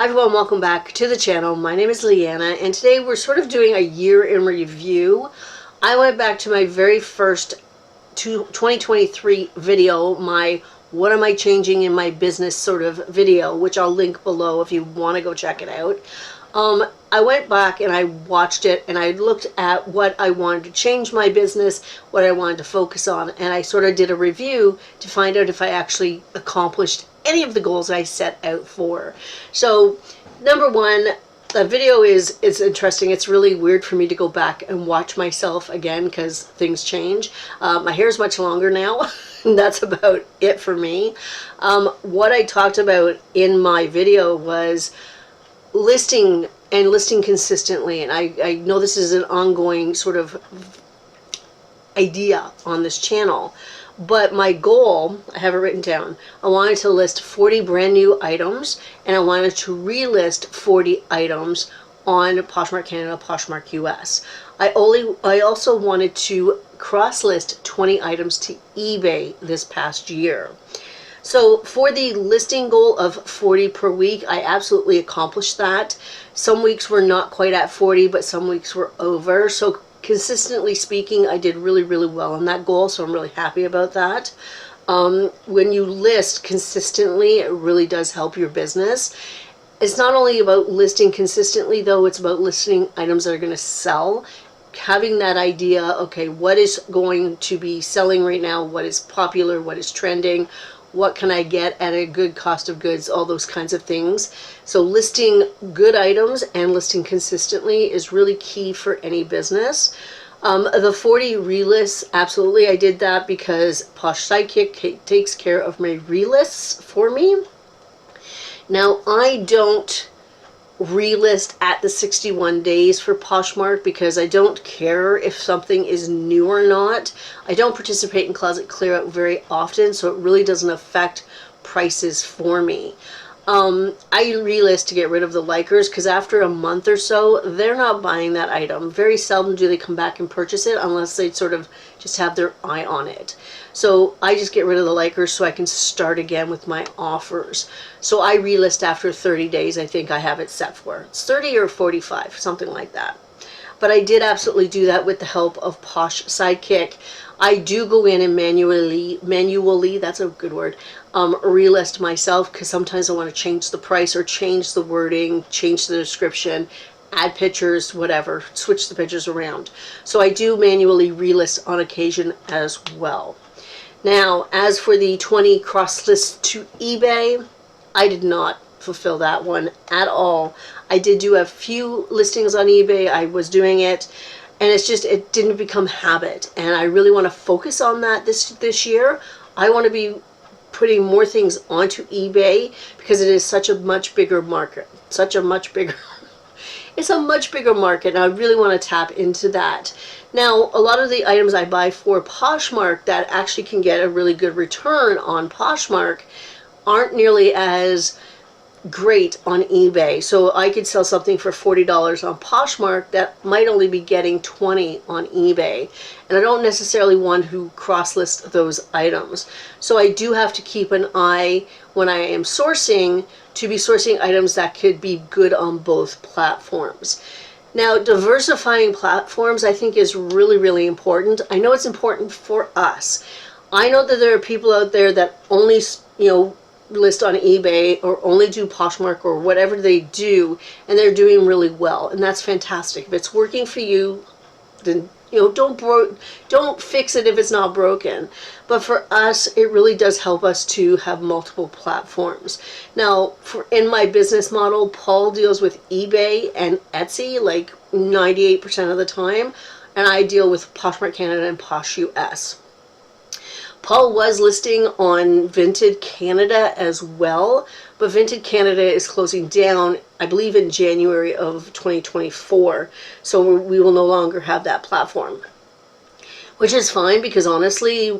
Hi everyone, welcome back to the channel. My name is Leanna and today we're sort of doing a year in review. I went back to my very first 2023 video, my what am I changing in my business sort of video, which I'll link below if you want to go check it out. I went back and I watched it and I looked at what I wanted to change my business, what I wanted to focus on, and I sort of did a review to find out if I actually accomplished any of the goals I set out for. So number one, the video is interesting. It's really weird for me to go back and watch myself again because things change. My hair is much longer now. And that's about it for me. What I talked about in my video was listing consistently, and I know this is an ongoing sort of idea on this channel, but my goal, I have it written down, I wanted to list 40 brand new items, and I wanted to relist 40 items on Poshmark Canada, Poshmark US. I also wanted to cross-list 20 items to eBay this past year. So for the listing goal of 40 per week, I absolutely accomplished that. Some weeks were not quite at 40, but some weeks were over. So consistently speaking, I did really, really well on that goal, so I'm really happy about that. When you list consistently, it really does help your business. It's not only about listing consistently, though, it's about listing items that are going to sell. Having that idea, okay, what is going to be selling right now, what is popular, what is trending, what can I get at a good cost of goods, all those kinds of things. So listing good items and listing consistently is really key for any business. The 40 relists, absolutely, I did that because Posh Sidekick takes care of my relists for me. Now, I don't relist at the 61 days for Poshmark because I don't care if something is new or not. I don't participate in closet clear out very often, so it really doesn't affect prices for me. I relist to get rid of the likers because after a month or so, they're not buying that item. Very seldom do they come back and purchase it unless they sort of just have their eye on it. So I just get rid of the likers so I can start again with my offers. So I relist after 30 days, I think I have it set for. It's 30 or 45, something like that. But I did absolutely do that with the help of Posh Sidekick. I do go in and manually, that's a good word, relist myself because sometimes I want to change the price or change the wording, change the description, add pictures, whatever, switch the pictures around. So I do manually relist on occasion as well. Now, as for the 20 cross lists to eBay, I did not fulfill that one at all. I did do a few listings on eBay. I was doing it, and it's just, it didn't become habit. And I really want to focus on that this year. I want to be putting more things onto eBay because it is such a much bigger market. It's a much bigger market, and I really want to tap into that. Now, a lot of the items I buy for Poshmark that actually can get a really good return on Poshmark aren't nearly as great on eBay. So I could sell something for $40 on Poshmark that might only be getting $20 on eBay. And I don't necessarily want to cross-list those items. So I do have to keep an eye when I am sourcing to be sourcing items that could be good on both platforms. Now, diversifying platforms I think is really, really important. I know it's important for us. I know that there are people out there that only, list on eBay or only do Poshmark or whatever they do, and they're doing really well, and that's fantastic. If it's working for you, then don't fix it if it's not broken. But for us, it really does help us to have multiple platforms. Now, in my business model, Paul deals with eBay and Etsy like 98% of the time, and I deal with Poshmark Canada and Posh US. Paul was listing on Vinted Canada as well, but Vinted Canada is closing down, I believe, in January of 2024. So we will no longer have that platform, which is fine because honestly,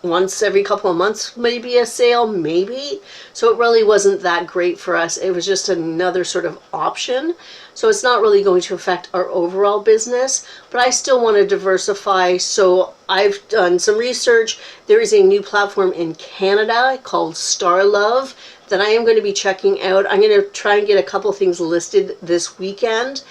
once every couple of months maybe a sale, maybe. So it really wasn't that great for us. It was just another sort of option. So it's not really going to affect our overall business, but I still want to diversify. So I've done some research. There is a new platform in Canada called Starluv that I am going to be checking out. I'm going to try and get a couple things listed this weekend,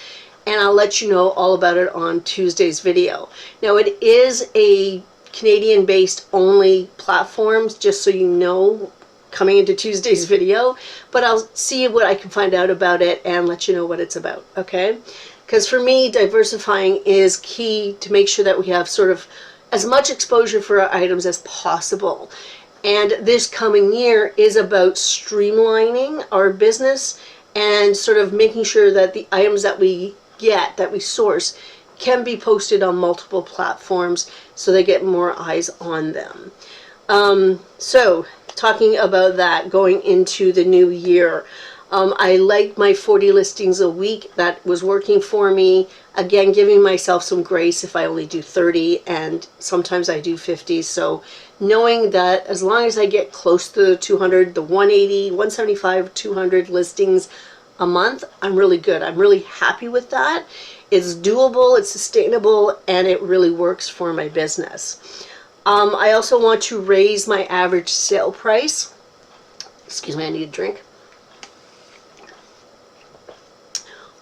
and I'll let you know all about it on Tuesday's video. Now, it is a Canadian-based only platform, just so you know, coming into Tuesday's video, but I'll see what I can find out about it and let you know what it's about, okay? Because for me, diversifying is key to make sure that we have sort of as much exposure for our items as possible. And this coming year is about streamlining our business and sort of making sure that the items that we get, that we source, can be posted on multiple platforms so they get more eyes on them. So talking about that going into the new year, I like my 40 listings a week. That was working for me. Again, giving myself some grace if I only do 30, and sometimes I do 50. So knowing that as long as I get close to the 200, the 180, 175, 200 listings a month, I'm really good. I'm really happy with that. It's doable, it's sustainable, and it really works for my business. I also want to raise my average sale price. Excuse me, I need a drink.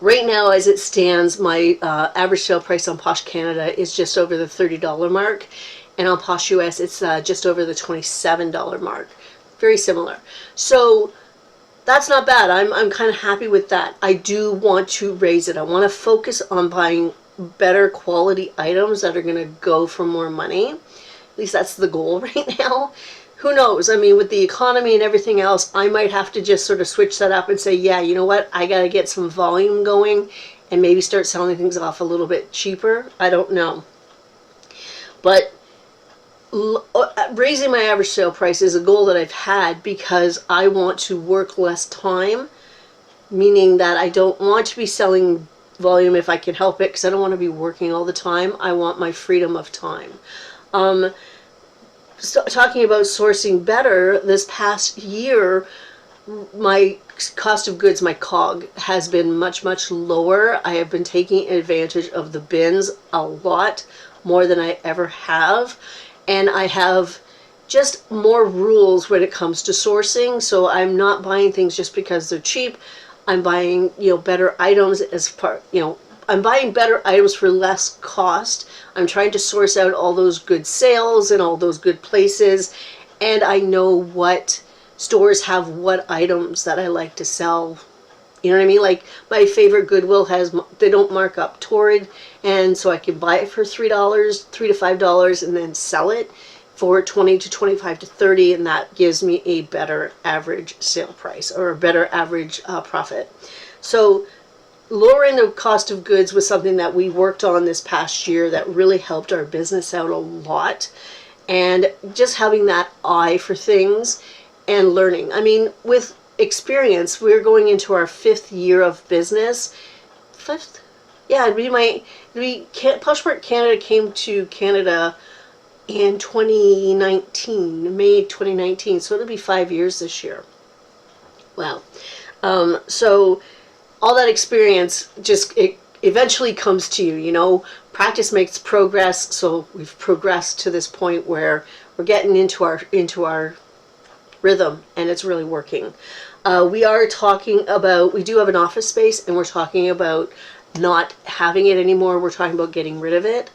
Right now, as it stands, my average sale price on Posh Canada is just over the $30 mark, and on Posh US, it's just over the $27 mark. Very similar. So that's not bad. I'm kind of happy with that. I do want to raise it. I want to focus on buying better quality items that are going to go for more money. At least that's the goal right now. Who knows? I mean, with the economy and everything else, I might have to just sort of switch that up and say, yeah, you know what? I got to get some volume going and maybe start selling things off a little bit cheaper. I don't know. But raising my average sale price is a goal that I've had because I want to work less time, meaning that I don't want to be selling volume if I can help it, because I don't want to be working all the time. I want my freedom of time. So talking about sourcing better, this past year, my cost of goods, my COG, has been much, much lower. I have been taking advantage of the bins a lot more than I ever have. And I have just more rules when it comes to sourcing. So I'm not buying things just because they're cheap. I'm buying, better items as part, I'm buying better items for less cost. I'm trying to source out all those good sales and all those good places. And I know what stores have what items that I like to sell. You know what I mean? Like my favorite Goodwill they don't mark up Torrid. And so I can buy it for $3, $3 to $5, and then sell it for 20 to 25 to 30. And that gives me a better average sale price, or a better average profit. So lowering the cost of goods was something that we worked on this past year that really helped our business out a lot. And just having that eye for things and learning. I mean, with experience, we're going into our 5th year of business. 5th? Yeah, Poshmark Canada came to Canada in 2019, May 2019. So it'll be 5 years this year. Wow. So all that experience it eventually comes to you, practice makes progress. So we've progressed to this point where we're getting into our rhythm, and it's really working. We do have an office space, and we're talking about not having it anymore. We're talking about getting rid of it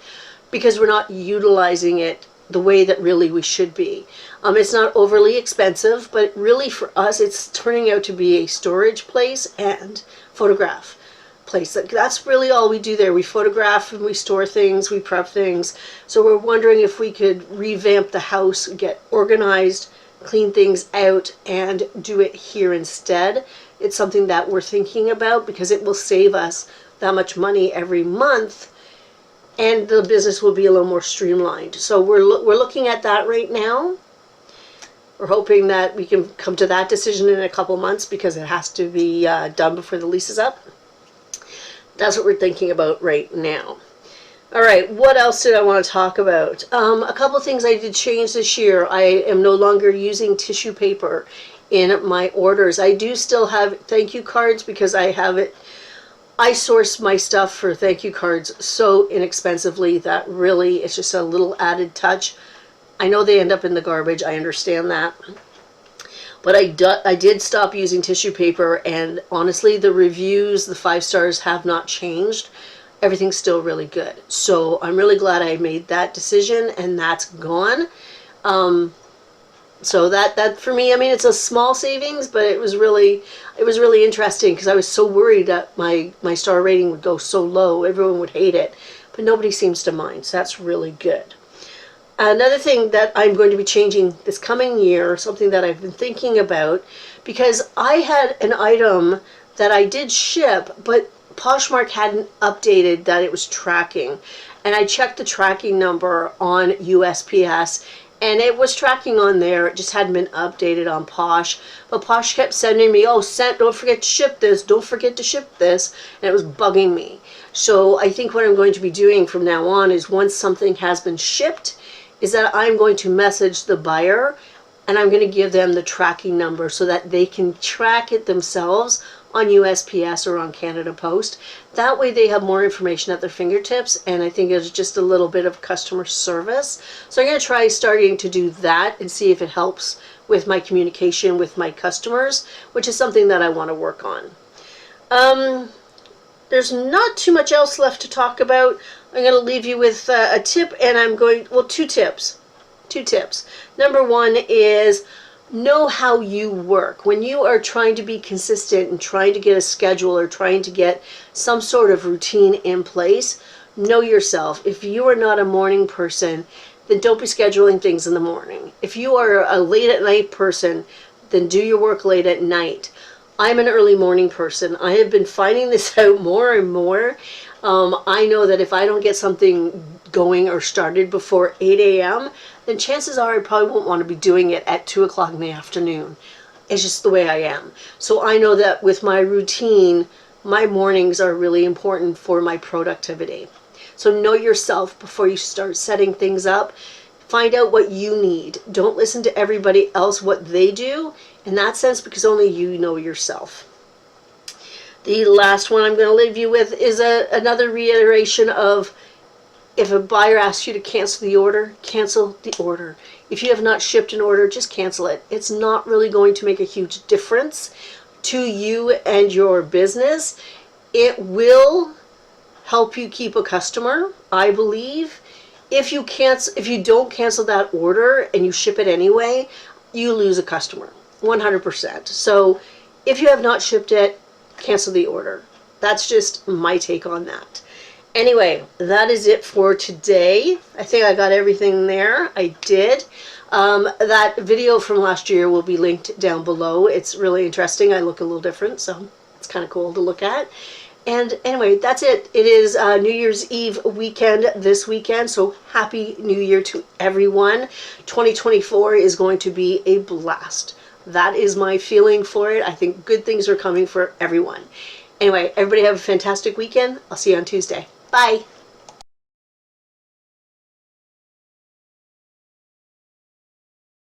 because we're not utilizing it the way that really we should be. It's not overly expensive, but really for us, it's turning out to be a storage place and photograph place. That's really all we do there. We photograph and we store things, we prep things. So we're wondering if we could revamp the house, get organized, clean things out, and do it here instead. It's something that we're thinking about because it will save us that much money every month, and the business will be a little more streamlined. So we're looking at that right now. We're hoping that we can come to that decision in a couple months because it has to be done before the lease is up. That's what we're thinking about right now. All right, what else did I want to talk about? A couple of things I did change this year. I am no longer using tissue paper in my orders. I do still have thank you cards because I have it. I source my stuff for thank you cards so inexpensively that really it's just a little added touch. I know they end up in the garbage. I understand that. But I did stop using tissue paper, and honestly, the reviews, the 5 stars, have not changed. Everything's still really good. So I'm really glad I made that decision, and that's gone. So that for me, I mean, it's a small savings, but it was really interesting, because I was so worried that my star rating would go so low, everyone would hate it, but nobody seems to mind. So that's really good. Another thing that I'm going to be changing this coming year, something that I've been thinking about, because I had an item that I did ship, but Poshmark hadn't updated that it was tracking. And I checked the tracking number on USPS, and it was tracking on there. It just hadn't been updated on Posh. But Posh kept sending me, oh, don't forget to ship this, don't forget to ship this. And it was bugging me. So I think what I'm going to be doing from now on is, once something has been shipped, is that I'm going to message the buyer, and I'm going to give them the tracking number so that they can track it themselves on USPS or on Canada Post. That way they have more information at their fingertips, and I think it's just a little bit of customer service. So I'm going to try starting to do that and see if it helps with my communication with my customers, which is something that I want to work on. There's not too much else left to talk about. I'm going to leave you with a tip, and two tips. Number one is, know how you work. When you are trying to be consistent and trying to get a schedule or trying to get some sort of routine in place, know yourself. If you are not a morning person, then don't be scheduling things in the morning. If you are a late at night person, then do your work late at night. I'm an early morning person. I have been finding this out more and more. I know that if I don't get something going or started before 8 a.m., then chances are I probably won't want to be doing it at 2 o'clock in the afternoon. It's just the way I am. So I know that with my routine, my mornings are really important for my productivity. So know yourself before you start setting things up. Find out what you need. Don't listen to everybody else, what they do, in that sense, because only you know yourself. The last one I'm going to leave you with is another reiteration of, if a buyer asks you to cancel the order, cancel the order. If you have not shipped an order, just cancel it. It's not really going to make a huge difference to you and your business. It will help you keep a customer, I believe. If you don't cancel that order and you ship it anyway, you lose a customer, 100%. So if you have not shipped it, cancel the order. That's just my take on that. Anyway, that is it for today. I think I got everything there. I did. That video from last year will be linked down below. It's really interesting. I look a little different, so it's kind of cool to look at. And anyway, that's it. It is New Year's Eve weekend this weekend, so Happy New Year to everyone. 2024 is going to be a blast. That is my feeling for it. I think good things are coming for everyone. Anyway, everybody have a fantastic weekend. I'll see you on Tuesday. Bye.